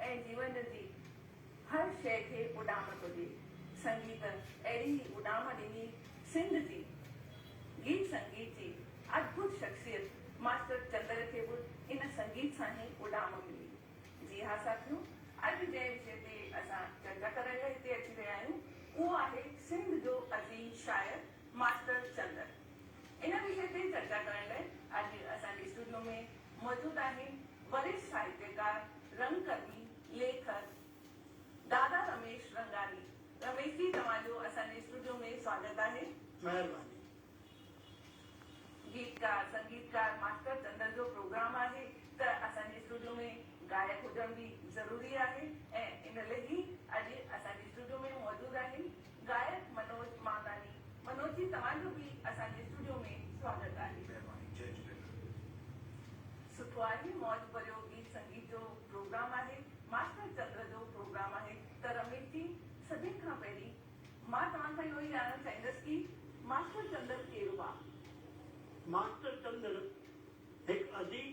ऐं जीवन जी हर शइ खे उॾाम हुजे। संगीत अहिड़ी ई उॾाम ॾिनी सिंध जी गीत संगीत जी अद्भुत शख्सियत मास्टर चंद्र खे बि इन संगीत सां ई उॾाम मिली। जी हा साथियों, अॼु जंहिं विषय ते असां चर्चा करण लाइ हिते अची रहिया आहियूं उहो आहे सिंध जो अज़ीम शायर मास्टर चंद्र। इन विषय ते चर्चा करण लाइ अॼु असांजे स्टूडियो में मौजूद आहिनि वरिष्ठ साहित्यकार, रंगकर्मी, लेखक दादा रमेश रंगारी। रमेश जी, तव्हांजो असांजे स्टूडियो में स्वागत आहे। महिरबानी। गीतकार संगीतकार मास्टर चंद्र जो प्रोग्राम आहे त असांजे स्टूडियो में गायक हुजण बि ज़रूरी आहे ऐं इन लाइ ई अॼु असांजे स्टूडियो में मौजूद आहिनि गायक मनोज मांदानी। मनोज जी, तव्हांजो बि असांजे स्टूडियो में स्वागत आहे। जय झूलेलाल। सुठो आहे, मौज भरियो गीत संगीत जो प्रोग्राम आहे, मास्टर चंद्र जो प्रोग्राम आहे। त रमेश जी, सभिनि खां पहिरीं मां तव्हां खां इहो ई ॼाणणु चाहींदसि कि मास्टर चंद्र कहिड़ो आहे? मास्टर चंद्र एक अजीम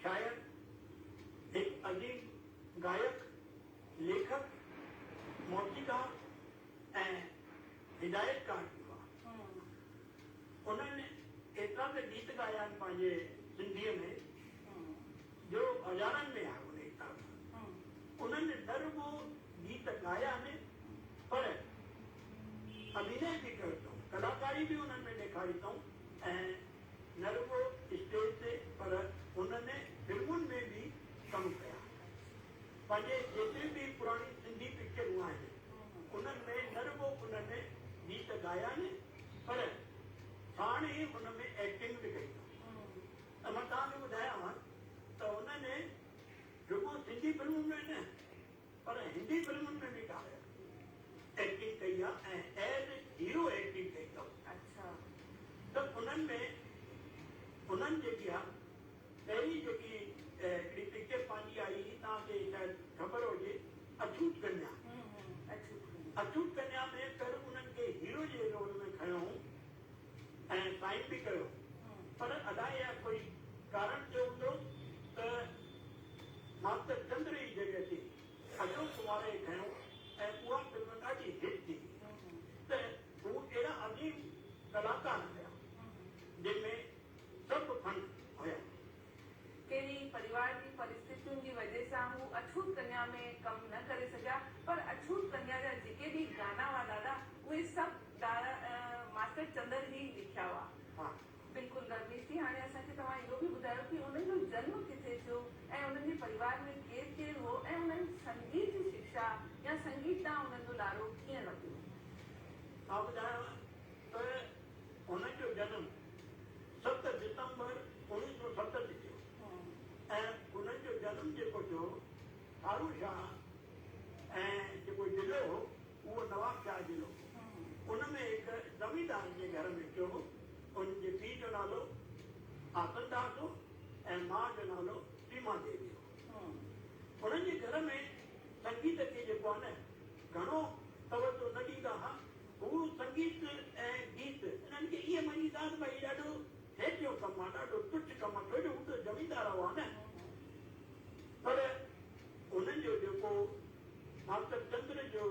शायर, एक अजीम गायक, लेखक, मौसीकार ऐं हिदायतकार थियो आहे। उन्हनि एतिरा त गीत ॻाया आहिनि पंहिंजे सिंधीअ में जो हज़ारनि में आहे। उन हिसाब सां उन्हनि न रुॻो गीत ॻाया आहिनि पर अभिनय बि कयो अथऊं, कलाकारी बि उन्हनि में ॾेखारी अथऊं ऐं न रुॻो स्टेज ते पर उन्हनि फिल्मुनि में बि कमु कया। पंहिंजे जेतिरी बि पुराणी सिंधी पिक्चरूं आहिनि उन्हनि में न रुॻो उन्हनि गीत ॻाया आहिनि पर साण ई हुन में एक्टिंग बि कई अथऊं। त मां तव्हांखे ॿुधायांव त उन्हनि रुॻो सिंधी फिल्मुनि में न पर हिंदी फिल्मुनि में बि एक्टिंग कई आहे ऐं एज हीरो एक्टिंग कई अथऊं। अच्छा। त उन्हनि में उन्हनि जेकी आहे पहिरीं जेकी हिकिड़ी पिक्चर पंहिंजी आई तव्हांखे शायदि ख़बर हुजे, अछूत कन्या। अछूत कन्या में पहिरियों उन्हनि खे हीरो जे रोल में खयो ऐं साइन बि कयो पर अलाए या कोई कारण थियो हूंदो त मास्टर चंद्र जी जॻह ते अशोक कुमार खे खयो ऐं उहा फिल्म ॾाढी हिट थी। त हू अहिड़ा अजीम कलाकार हुया जंहिंमें सभु फन हुया। कहिड़ी परिवार जी परिस्थितियुनि जी वजह सां हू अछूत कन्या में कमु न करे सघिया, पर अछूत कन्या जा जेके बि गाना हुआ दादा उहे सभु मास्टर चंद्र ही लिखिया हुआ। बिल्कुलु रमेश जी, हाणे असांखे तव्हां इहो बि ॿुधायो कि उन्हनि जो जन्म किथे थियो ऐं उन्हनि जे परिवार में केरु केरु हो ऐं उन्हनि संगीत जी शिक्षा या संगीत ॾांहुं उन्हनि जो लारो कीअं वरितो? मां ॿुधायांव त हुननि जो जनम 7 दिसंबर 1967 थियो ऐं उन्हनि जो जनम जेको थियो हारू शाह ऐं जेको ज़िलो हो उहो नवाब शाह ज़िलो। उनमें हिकु ज़मींदार जे घर में थियो। उनजे पीउ जो नालो आसनदास हो ऐं माउ जो नालो सीमा देवी हो। उन्हनि जे घर में संगीत खे जेको आहे न घणो तवजो न ॾींदा हुआ। हू संगीत ऐं गीत इन्हनि खे ईअं मञीदा त भई ॾाढो हेठियो कमु आहे, ॾाढो तुच्छ कमु आहे, छो जो हू त ज़मींदार हुआ न। पर उन्हनि जो जेको मास्टर चंद्र जो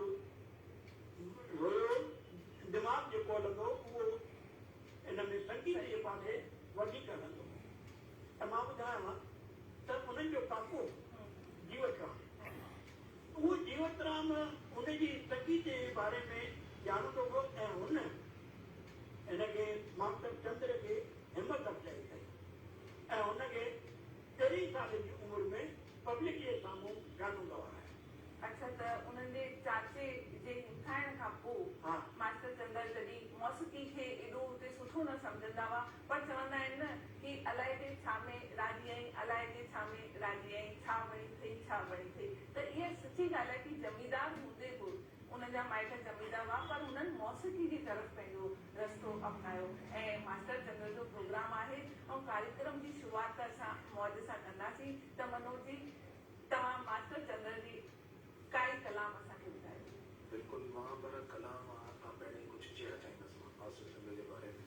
हुयो दिमाग़ जेको हलंदो उहो इन में संगीत जे पासे वधीक हलंदो। त मां ॿुधायांव त उन्हनि जो काको जीवतराम, उहो जीवतराम उनजी संगीत जे बारे में ॼाणंदो हो ऐं हुन हिनखे मास्टर चंद्र खे हिमत अफ़जाई कई ऐं हुनखे 13 साल जी उमिरि में पब्लिक जे साम्हूं गानो ॻवायो। अच्छा, त उन्हनि जे चाचे जे हिमथाइण खां पोइ मास्टर चंद्र जॾहिं मौसीक़ी खे एॾो उते सुठो न सम्झंदा हुआ, पर चवंदा आहिनि न कि अलाए के छा में राजी आई, अलाए के छा में राजी आई, छा बणी थी, छा बणी थी। त इहा सची ॻाल्हि आहे कि ज़मींदार हूंदे बि उन्हनि जा माइट ज़मींदार हुआ पर हुननि मौसीक़ी जी तरफ़ पंहिंजो रस्तो अपनायो। ऐं मास्टर चंद्र जो प्रोग्राम आहे ऐं कार्यक्रम जी शुरूआत असां मौज सां कंदासीं। त मनोज जी, तव्हां मास्टर चंद्र जी काई कलाम असांखे ॿुधायो। बिल्कुलु, मां पर कलाम खां पहिरीं कुझु चवणु चाहींदुसि मास्टर चंद्र जे बारे में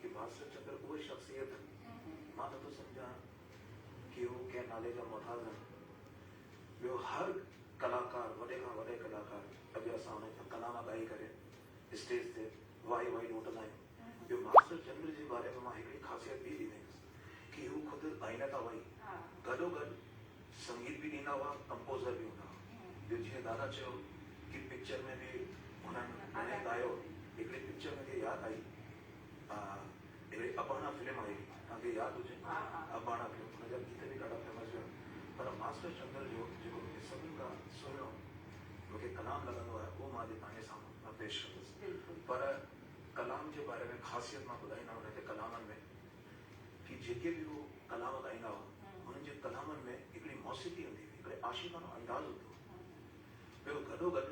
कि मास्टर चंद्र उहे शख़्सियत आहिनि, मां नथो सम्झां कि हू कंहिं नाले जा मोहताज आहिनि। ॿियो हर कलाकार वॾे खां वॾे कलाकार अॼु असां हुन कलाम ॻाई करे स्टेज ते वाई वाई लूटंदा आहियूं। ॿियो मास्टर चंद्र जे बारे में मां हिकिड़ी ख़ासियत बि ॾींदुसि कि हू ख़ुदि ॻाईंदा था वई गॾोगॾु संगीत बि ॾींदा हुआ, कंपोज़र बि हूंदा हुआ। ॿियो जीअं दादा चयो कि पिक्चर में बि हुननि घणेई ॻायो। हिकिड़ी पिक्चर मूंखे यादि आई, हिकिड़ी अबाणा फिल्म आई, तव्हांखे यादि हुजे अबाणा फिल्म, हुनजा गीत बि ॾाढा फेमस हुआ। पर मास्टर चंद्र जो जेको मूंखे सभिनि खां सुहिणो मूंखे कलाम लॻंदो आहे उहो मां अॼु तव्हांजे साम्हूं पेश कंदुसि। पर कलाम जे बारे में ख़ासियत मां ॿुधाईंदा हुन जे कलामनि में कि जेके बि उहो कलाम ॻाईंदा हुआ हुननि जे कलामनि में हिकिड़ी मौसीक़ी हूंदी हुई, हिकिड़े आशिक़ानो अंदाज़ हूंदो हुओ। ॿियो गॾोगॾु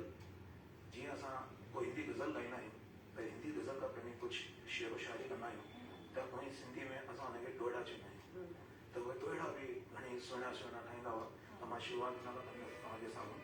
जीअं असां कोई हिंदी गज़ल ॻाईंदा आहियूं त हिंदी गज़ल खां पहिरीं कुझु शेरो शाइरी कंदा आहियूं त उन सिंधी में असां हुनखे ॾोहिड़ा चवंदा आहियूं। त उहे ॾोहिड़ा बि घणेई सुहिणा सुहिणा ठाहींदा हुआ। त मां शुरूआति न कंदुसि तव्हांजे साम्हूं।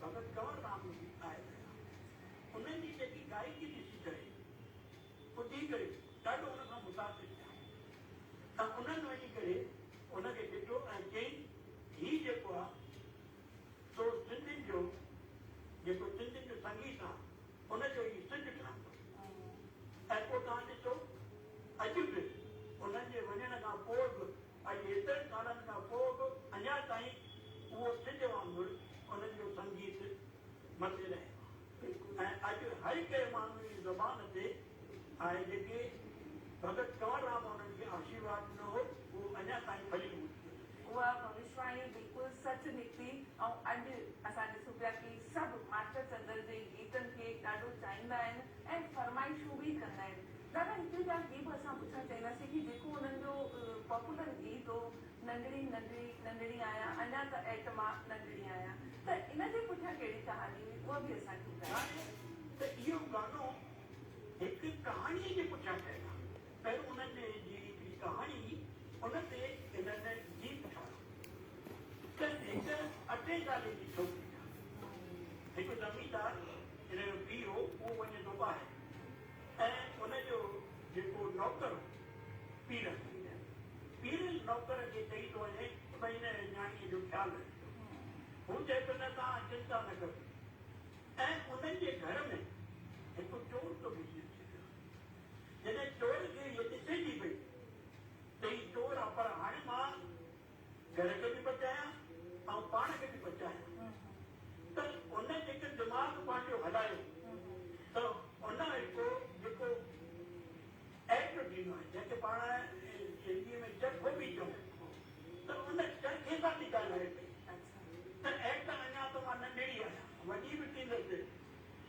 भगत कंवर राम जी आए उन्हनि जी जेकी गायकी ॾिसी करे ॿुधी करे ॾाढो हुन खां मुतासिर थिया त उन्हनि वञी करे उनखे ॾिठो ऐं चई हीउ जेको आहे सो सिंधियुनि जो जेको सिंधियुनि जो संगीत आहे उनजो ई सिंध ठहंदो। ऐं पोइ तव्हां ॾिसो अॼु बि उन्हनि जे वञण खां पोइ बि अॼु एतिरनि सालनि खां पोइ बि अञा ताईं उहो सिंध वांगुरु उन्हनि जो संगीत मथे रहे ऐं अॼु हर कंहिं माण्हू जी ज़बान ते आहे जेके भगत कंवर राम उन्हनि खे आशीर्वाद ॾिनो हो उहो अञा ताईं फली उहा भविष्यवाणी बिल्कुलु सच निकिती। ऐं अॼु असां ॾिसूं पिया कि सभु मास्टर चंद्र जे गीतनि खे ॾाढो चाहींदा आहिनि ऐं फरमाइशूं बि कंदा आहिनि। दादा हिकिड़ी ॻाल्हि ॿी बि असां पुछणु चाहींदासीं कि जेको उन्हनि जो पॉपुलर गीत हो नंढड़ी नंढड़ी नंढड़ी आहियां अञा त एटमा नंढड़ी आहियां, त इन जे पुठियां कहिड़ी कहानी हुई उहा बि असांखे ॿुधायो। त इहो गानो हिकु कहाणीअ जे पुठियां ठहियलु आहे। पहिरियों उन्हनि जी हिकिड़ी कहाणी उन ते हिननि गीत ठाहियो। त हिकु 8 साले जी छोकिरी आहे, हिकु ज़मीनदार हिन जो पीउ हो, उहो वञे थो ॿाहिरि ऐं उनजो जेको नौकर पीर नौकर खे चई थो वञे भई हिन न्याणीअ जो ख़्यालु रखिजो। हू चए थो न तव्हां चिंता न कयो। ऐं उन्हनि जे घर में हिकु चोर थो घुसी अचे पियो। जॾहिं चोर खे इहे ॾिसे थी पई त ही चोर आहे, पर हाणे मां घर खे बि बचायां ऐं पाण खे बि बचायां। त उन जेके दिमाग़ पंहिंजो हलायो त उन हिकु जेको एक्ट थींदो आहे जंहिंखे पाण हिंदीअ में चरखो बि चऊं, त उन चरखे सां थी ॻाल्हाए पई त एक्ट अञा त मां नंढड़ी आहियां, वॾी बि थींदसि।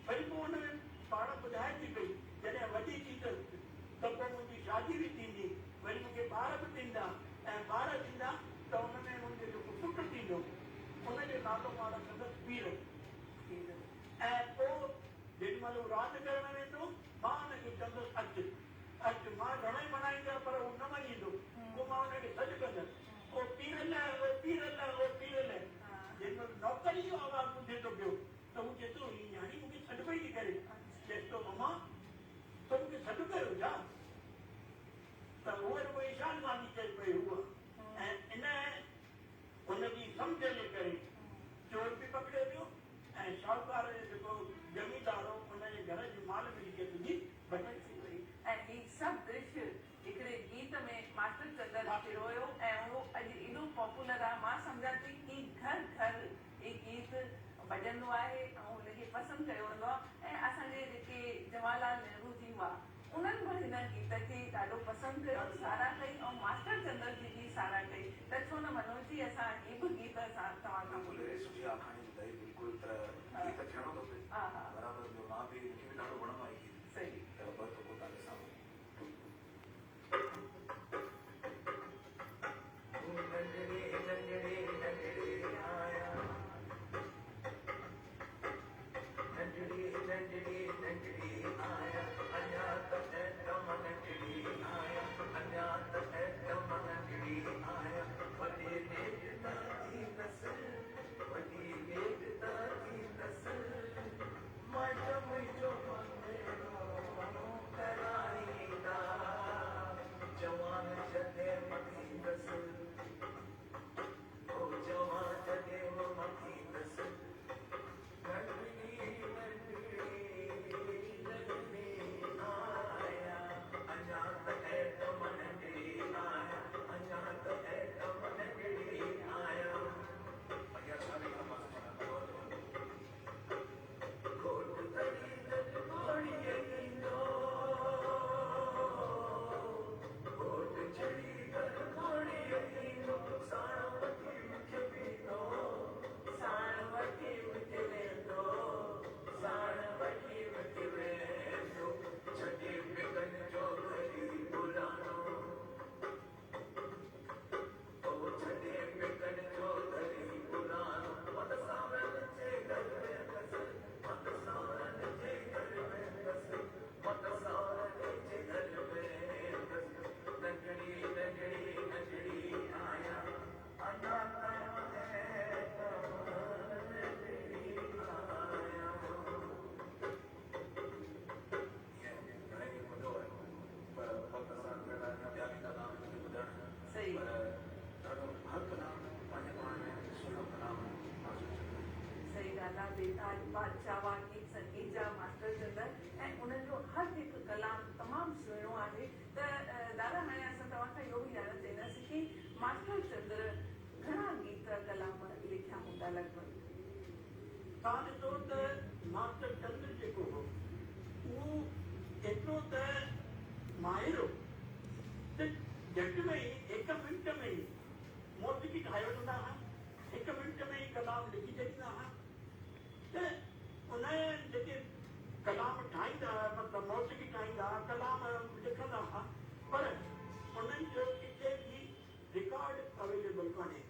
वरी पोइ हुन में पाण ॿुधाए थी पई जॾहिं वॾी थींदसि त पोइ मुंहिंजी शादी बि थींदी, वरी मूंखे ॿार बि थींदा ऐं ॿार थींदा त हुन में मुंहिंजो जेको पुटु थींदो उनजो नालो मां रखंदसि पीर। ऐं पोइ जेॾी महिल हू राति करणु वेंदो मां हुनखे चवंदुसि अचु मां घणेई मनाईंदो पर हू न मञींदो, पोइ मां हुनखे सॾु कंदसि ओ पीर लाइ ओ पीर लाइ ओ पीर लाइ। जेॾी महिल नौकर जो आवाज़ ॿुधे थो पियो त हू चए थो हीअ न्याणी मूंखे सॾु पई थी करे, चएसि थो अमा त मूंखे सॾु कयो छा? त उहे रुॻो ईशान वादी चए पई हूअ। ऐं इन हुनजी सम्झ जे करे चोर बि पकड़ियो वियो ऐं शाहूकार जेको ज़मीनदार हो उनजे घर जी माल बि तुंहिंजी बची वई। ऐं ही सभु दृश्य हिकिड़े गीत में मास्टर चंदर पिरोयो ऐं उहो अॼु एॾो पॉपुलर आहे। मां सम्झां थी कि घर घर ही गीत भॼंदो आहे ऐं हुनखे पसंदि कयो वेंदो आहे। ऐं असांजे जेके जवाहरलाल नेहरू जी हुआ उन्हनि बि हिन गीत खे ॾाढो पसंदि कयो, साराह कई ऐं मास्टर चंदर जी बि साराह कई। त छो न मनोज जी असां ही बि गीत असां तव्हां खां ॿुधो। सुठी आखाणी ॿुधाई बिल्कुलु। त गीत थियणो खपे बराबरि। ॿियो मां बि मूंखे बि ॾाढो वणंदो आहे गीत। सही त ॿ दफ़ो तव्हांजे साम्हूं बेताज बादशाह गीत संगीत जा मास्टर चंदर ऐं उन्हनि जो हर हिकु कलाम तमामु सुहिणो आहे। त दादा हाणे असां तव्हांखां इहो बि ॼाणणु चाहींदासीं कि मास्टर चंदर घणा गीत कलाम लिखिया हूंदा लॻभॻि? तव्हां ॾिसो त मास्टर चंदर जेको हो उहो एतिरो त माहिर हो त झटि में ई 1 मिंट में ई मौसीक़ी ठाहे वठंदा हुआ, 1 मिंट में ई कलाम लिखी छॾींदा हुआ। त उन जेके कलाम ठाहींदा मतिलबु मौसीक़ी ठाहींदा कलाम लिखंदा हुआ पर उन्हनि जो किथे बि रिकॉर्ड अवेलेबल कोन्हे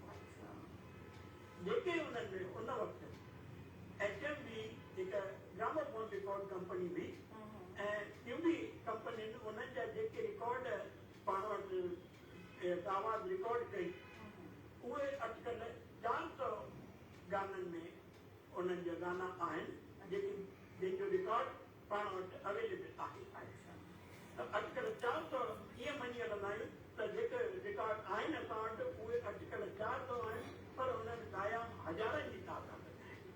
जेके उन्हनि में उन वक़्तु HMV हिकु ग्रामोफोन रिकॉर्ड कंपनी हुई ऐं ॿियूं बि कंपनियुनि उन्हनि जा जेके रिकॉर्ड पाण वटि आवाज़ रिकॉर्ड कई उहे अॼुकल्ह 400 गाननि में उन्हनि जा गाना आहिनि जंहिंजो रिकॉर्ड पाण वटि अवेलेबल आहे त अॼुकल्ह 400 ईअं मञी हलंदा आहियूं त जेके रिकॉर्ड आहिनि असां वटि उहे अॼुकल्ह 400 आहिनि पर उन्हनि गाया हज़ारनि जी तादाद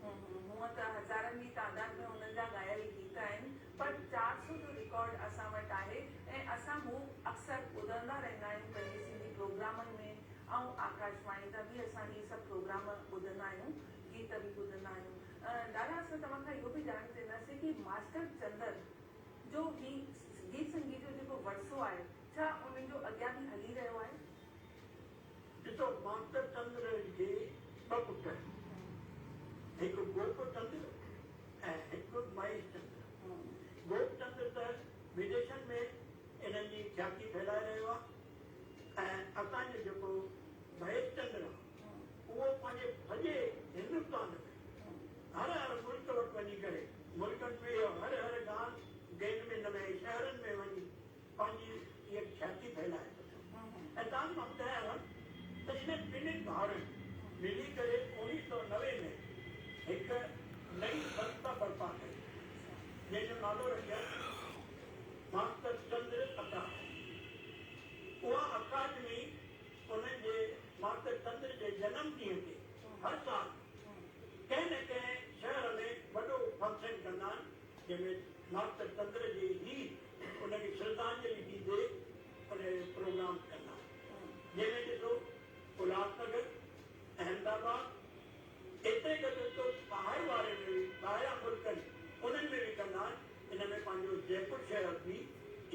हूअं त हज़ारनि जी तादाद में हुननि जा ॻायल गीत आहिनि पर 400 जो रिकॉर्ड असां वटि आहे ऐं असां हू अक्सर ॿुधंदा रहंदा आहियूं पंहिंजे सिंधी प्रोग्रामनि में ऐं आकाशवाणी जा बि असां इहे सभु प्रोग्राम ॿुधंदा आहियूं गीत बि ॿुधंदा आहियूं दादा असां तव्हां खां इहो बि ॼाण चवंदासीं कि मास्टर चंदर जो ही गीत संगीत जो जेको वर्सो आहे छा उन्हनि जो अॻियां बि हली रहियो आहे ॾिसो मास्टर चंद्र जे ॿ पुट हिकु गोप चंद्र ऐं हिकु महेश चंद्र गोप चंद्र त विदेशनि में इन्हनि जी ख्याति फैलाए रहियो आहे ऐं असांजो जेको महेश चंद्र आहे उहो पंहिंजे सॼे हिंदुस्तान में हर मुल्क वटि वञी करे मुल्कनि में हर गांव गेन में न में शहरनि में वञी पंहिंजी इहा ख्याति फैलाए ऐं तव्हां मां ॿुधायांव त इन्हनि ॿिन्हिनि भाउरनि मिली करे 1990 में हिकु नई संस्था बर्पा कई जंहिंजो नालो रखियो मास्टर चंद्र अकादमी उहा अकादमी उन्हनि जे मास्टर चंद्र जे जनम ॾींहं ते हर साल कंहिं न कंहिं शहर में वॾो फंक्शन कंदा आहिनि जंहिंमें मास्टर चंद्र जी ई उनखे श्रद्धांजलि ॾींदे उन प्रोग्राम कंदा आहिनि जंहिंमें ॾिसो उल्हासनगर अहमदाबाद एतिरे क़दुरु तो ॿाहिरि वारे में बि ॿाहिरां मुल्कनि उन्हनि में बि कंदा आहिनि इन में पंहिंजो जयपुर शहर बि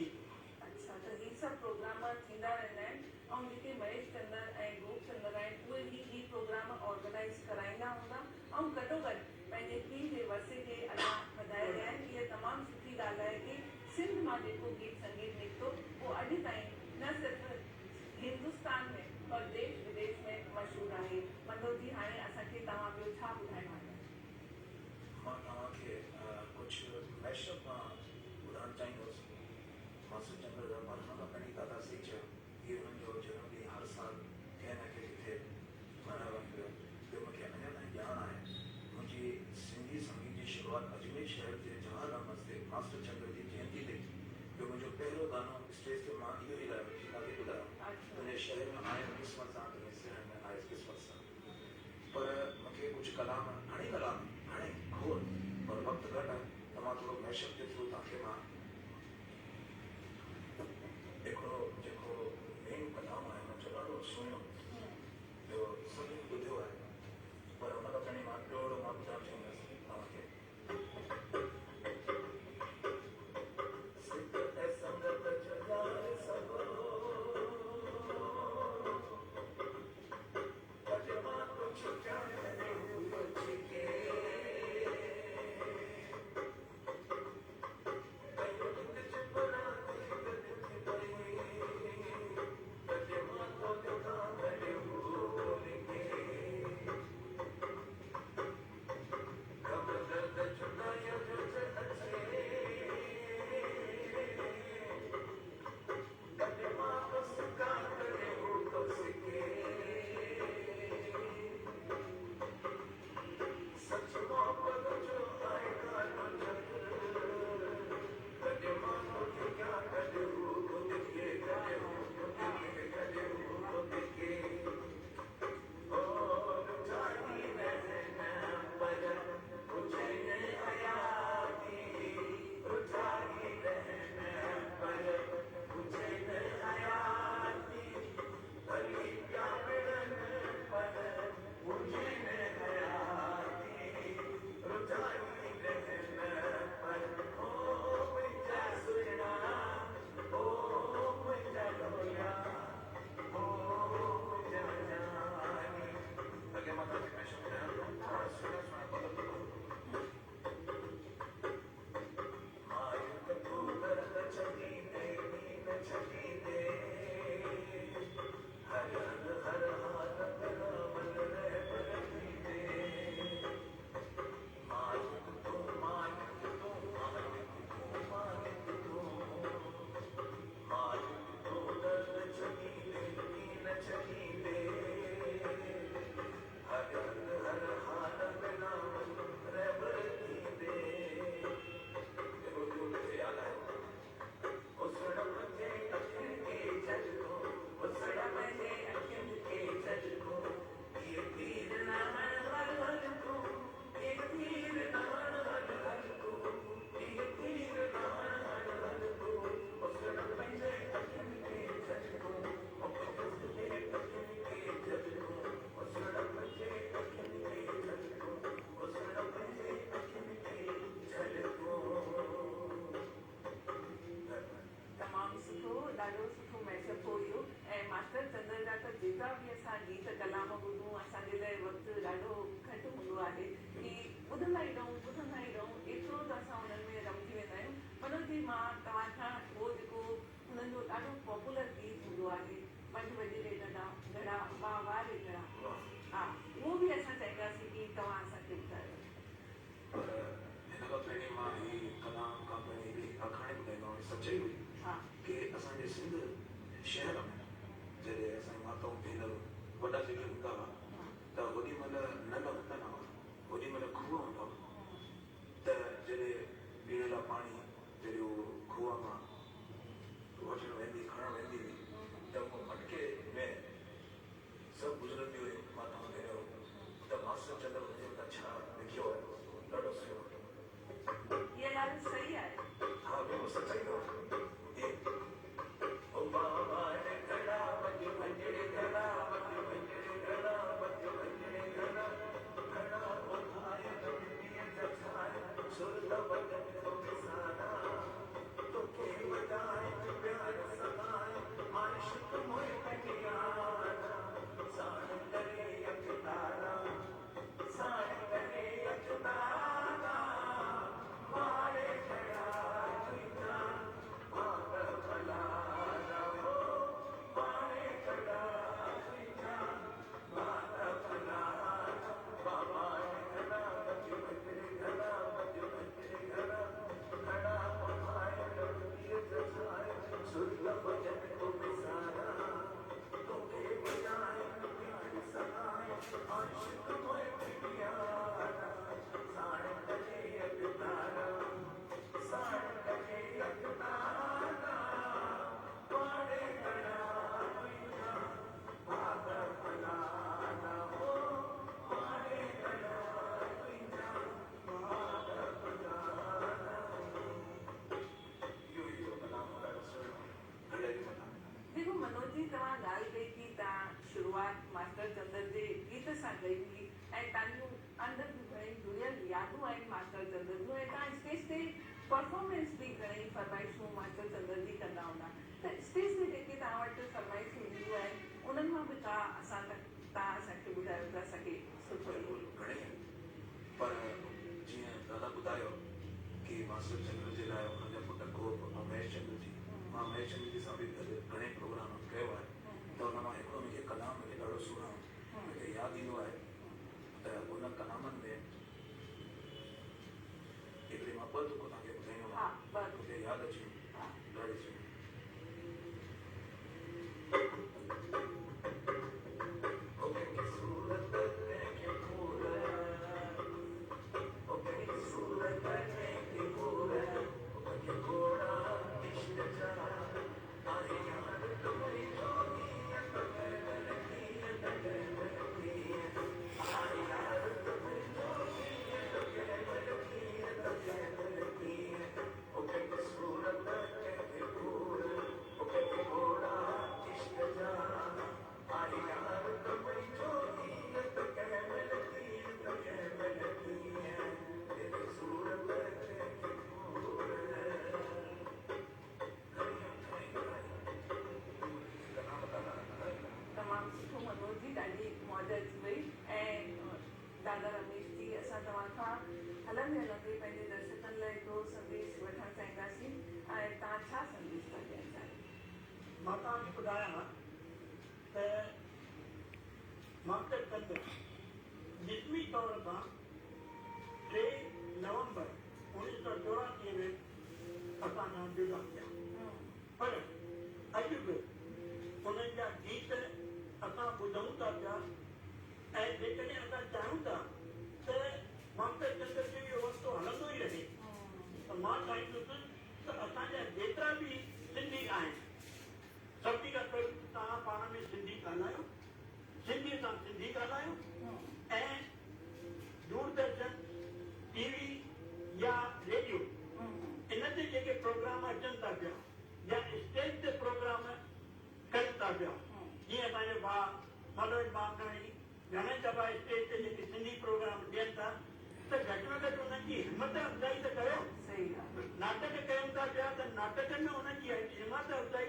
ईंदो अच्छा त ही सभु प्रोग्राम थींदा रहंदा आहिनि ऐं जेके महेश चंद्र ऐं गोप चंद्र आहिनि उहे ही प्रोग्राम ऑर्गेनाइज़ कराईंदा हूंदा ऐं गॾोगॾु पंहिंजे पीउ जे वसे खे अॻियां वधाए रहिया आहिनि इहा तमामु सुठी ॻाल्हि आहे कि सिंध मां जेको गीत संगीत निकितो उहो अॼु ताईं न सिर्फ़ु हिंदुस्तान में पर देश विदेश में मशहूरु आहे मनोज जी हाणे असांखे तव्हां ॿियो छा ॿुधाइणो आहे मां तव्हांखे कुझु मैशअप मां ॿुधाइणु चाहींदुसि मास्टर चंद्र जा मां पंहिंजी दादा से चयो कि हुननि जो जनम ॾींहुं हर साल कंहिं न कंहिं किथे मनायो वञे पियो मूंखे अञा ताईं ॼाण आहे मुंहिंजी सिंधी संगीत जी शुरूआति अजमेर शहर जे जवाहरलाल मस्जिद मास्टर चंद्र जी जयंती ते जो मुंहिंजो पहिरियों गानो स्टेज ते मां इहो ई ॻायो तव्हांखे ॿुधायो मुंहिंजे शहर में आयो क़िस्मत सां तुंहिंजे शहर में आयुसि क़िस्मत सां पर मूंखे कुझु कलाम घणे कलाम हाणे खोड़ पर वक़्तु घटि आहे त मां थोरो मैशअप जे थ्रू तव्हांखे मां हिकिड़ो जेको मेन कलाम आहे हुनजो ॾाढो सुहिणो जो सभिनी ॿुधियो आहे पर हुन खां पहिरीं मां ॾोड़ो मां ॿुधाइणु चाहींदुसि तव्हांखे ॾाढो सुठो मैशअप हो इहो ऐं मास्टर चंद्र जा त जेतिरा बि असां गीत कलाम ॿुधूं असांजे लाइ वक़्तु ॾाढो घटि हूंदो आहे की ॿुधंदा ई रहूं एतिरो त असां हुननि में रमिजी वेंदा आहियूं। मनोज जी मां तव्हां खां उहो जेको हुननि जो ॾाढो पॉपुलर गीत हूंदो आहे 5 बजे रे घड़ा वाह वाह रे घड़ा, हा उहो बि असां चाहींदासीं की तव्हां असांखे ॿुधायो। पर हिन खां पहिरीं मां ही कलाम खां पहिरीं हिकिड़ी आखाणी ॿुधाईंदो सच्चाई हुई कि असांजे सिंध शहर में जॾहिं असांजी माताऊं भेनरूं वॾा जेके हूंदा हुआ त होॾी महिल नल हूंदा न हुआ, होॾी महिल खूह हूंदा हुआ त जॾहिं पीअण लाइ पाणी जॾहिं उहो खूह मां वठणु वेंदी खणणु वेंदी हुई त उहो मटके में सभु गुज़रंदी हुई माताऊं भेनरूं त मास्टर चंद्र हुनजे मथां छा लिखियो आहे ॾाढो सुठो। ये ॻाल्हि सही आहे। हाँ बिल्कुल सच्चाई है। ओ बाबा रे घड़ा बज बजड़े घड़ा बज बजड़े घड़ा बज बजड़े घड़ा घड़ा ओ खाए दुनिया जछाए सुरत बदन को बिसाना तो के बजाए प्यार सताए आशिक मोए कटियाना साण करे अखतारा साण करे अखतारा वारे घड़ा तुझा मार फलाना हो वारे घड़ा तुझा मार फलाना बाबा घड़ा बज बजरे घड़ा बज बजरे घड़ा घड़ा पहाड़ लड़की जसाए सुरत बजन को बिसारा तो के बजाए प्यार सताए आशिक मोए पियारा साण करे अखतारा साण करे अखतारा वारे घड़ा तुझा मार फलाना हो वारे घड़ा तुझा मार फलाना। यो कलाम ॾाढो सुठो घड़े जो कलाम। देखो मनोज जी तव्हां ॻाल्हि कई की तव्हां शुरूआत मास्टर चंद्र जे गीत सां कई हुई ऐं तव्हांजूं अंदरि घणेई जुड़ियल यादूं आहिनि मास्टर चंद्र जूं ऐं तव्हां स्टेज ते परफॉर्मेंस बि घणेई फरमाइशूं मास्टर चंद्र जी कंदा हूंदा त स्टेज ते जेके तव्हां वटि फरमाइशूं ईंदियूं आहिनि उन्हनि मां बि का तव्हां असांखे ॿुधायो त असांखे सुठो लॻो। घणे पर जीअं दादा ॿुधायो कि मास्टर चंद्र जे लाइ हुनजा पुट गोप ऐं महेश चंद्र जी मां महेश चंद्र जी सां बि गॾु घणे प्रोग्राम कयो आहे त हुन मां हिकिड़ो मूंखे कलाम मूंखे ॾाढो सुहिणो मूंखे यादि ईंदो आहे त उन कलामनि में हिकिड़ी मां ॿ तुक तव्हांखे ॿुधाईंदो हा, ॿ मूंखे यादि अची ॾाढी सुठी। तमामु सुठो मनोज जी ॾाढी मौज अची वई ऐं दादा रमेश जी असां तव्हां खां हलंदे हलंदे पंहिंजे दर्शकनि लाइ हिकिड़ो संदेश वठणु चाहींदासीं ऐं तव्हां छा संदेश था ॾियणु चाहियो? मां तव्हांखे ॿुधायां त मास्टर चंद्र जिस्मी तौर सां 3 नवंबर 1984 में असांजा जुदा थिया पर अॼु बि उन्हनि जा गीत असां ॿुधूं था पिया ऐं जेकॾहिं असां चाहियूं था त मास्टर चंद्र जो इहो वक़्तु हलंदो ई रहे त मां चाहींदुसि त असांजा जेतिरा बि सिंधी आहिनि सभिनी खां पहिरीं तव्हां पाण में सिंधी ॻाल्हायो, सिंधीअ सां सिंधी ॻाल्हायो ऐं दूरदर्शन टीवी या रेडियो इन ते जेके प्रोग्राम अचनि था पिया या स्टेज ते प्रोग्राम कनि था पिया जीअं असांजे भाउ मनोज बामनाणी घणे दफ़ा स्टेज ते जेके सिंधी प्रोग्राम ॾियनि था त घटि में घटि उन्हनि जी हिमत अफ़ज़ाई त कयो। सही ॻाल्हि नाटक कयूं था पिया त नाटकनि में उन्हनि जी हिमत अफ़ज़ाई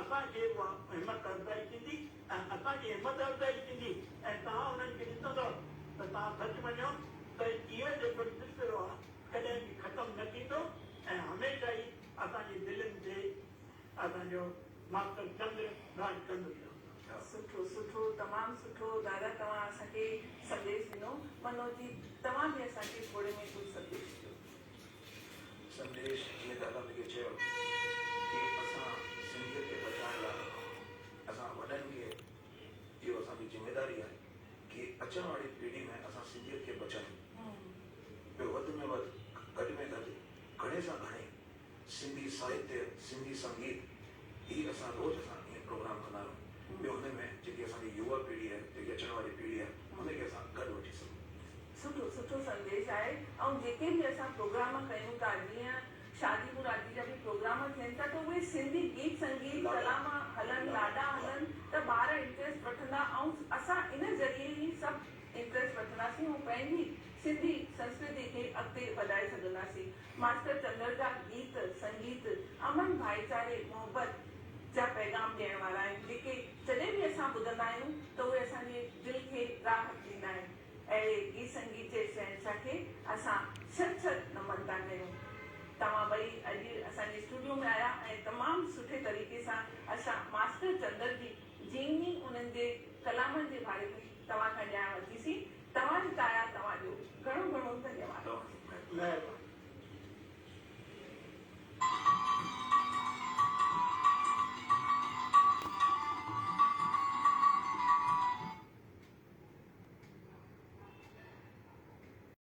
असांखे उहा हिमत अफ़ज़ाई थींदी ऐं असांजी हिमत अफ़ज़ाई थींदी ऐं तव्हां उन्हनि खे ॾिसंदव त तव्हां सच मञो त इहो जेको सिलसिलो आहे कॾहिं बि ख़तमु न थींदो ऐं हमेशह ई असांजी दिलनि ते असांजो मास्टर चंद्र राज कंदो रहंदो। सुठो सुठो तमामु सुठो दादा तव्हां असांखे संदेश ॾिनो। मनोज जी तव्हां बि असांखे थोरे में कुझु संदेश ॾियो। संदेश जीअं दादा मूंखे चयो कि असां सिंधियत खे बचाइण लाइ असां वॾनि खे इहो असांजी ज़िमेदारी आहे कि अचण वारी पीढ़ी में असां सिंधियत खे बचायूं। ॿियो वधि में वधि घटि में घटि घणे सां घणे सिंधी साहित्य सिंधी संगीत ही असां रोज़ असां ईअं प्रोग्राम कंदा आहियूं। ॿियो हुन में जेकी असांजी युवा पीढ़ी आहे जेकी अचण वारी पीढ़ी आहे हुनखे असां गॾु वठी सघूं। सुठो सुठो संदेश आहे। ऐं जेके बि असां प्रोग्राम कयूं था जीअं शादी मुरादी जा बि प्रोग्राम थियनि था त उहे सिंधी गीत संगीत कलाम हलनि लाॾा हलनि त ॿार इंट्रस्ट वठंदा ऐं असां इन ज़रिए ई सभु इंट्रस्ट वठंदासीं ऐं पंहिंजी सिंधी संस्कृति खे अॻिते वधाए सघंदासीं। मास्टर चंद्र जा गीत संगीत अमन भाईचारे मोहबत जा पैगाम ॾियण वारा आहिनि जेके जॾहिं बि असां ॿुधंदा आहियूं त उहे असांजे दिलि खे राहत ॾींदा आहिनि। अहिड़े गीत संगीत जे शहंशाह खे असां छह छह नमन था कयूं। तव्हां ॿई अॼु असांजे स्टूडियो में आया ऐं तमामु सुठे तरीक़े सां असां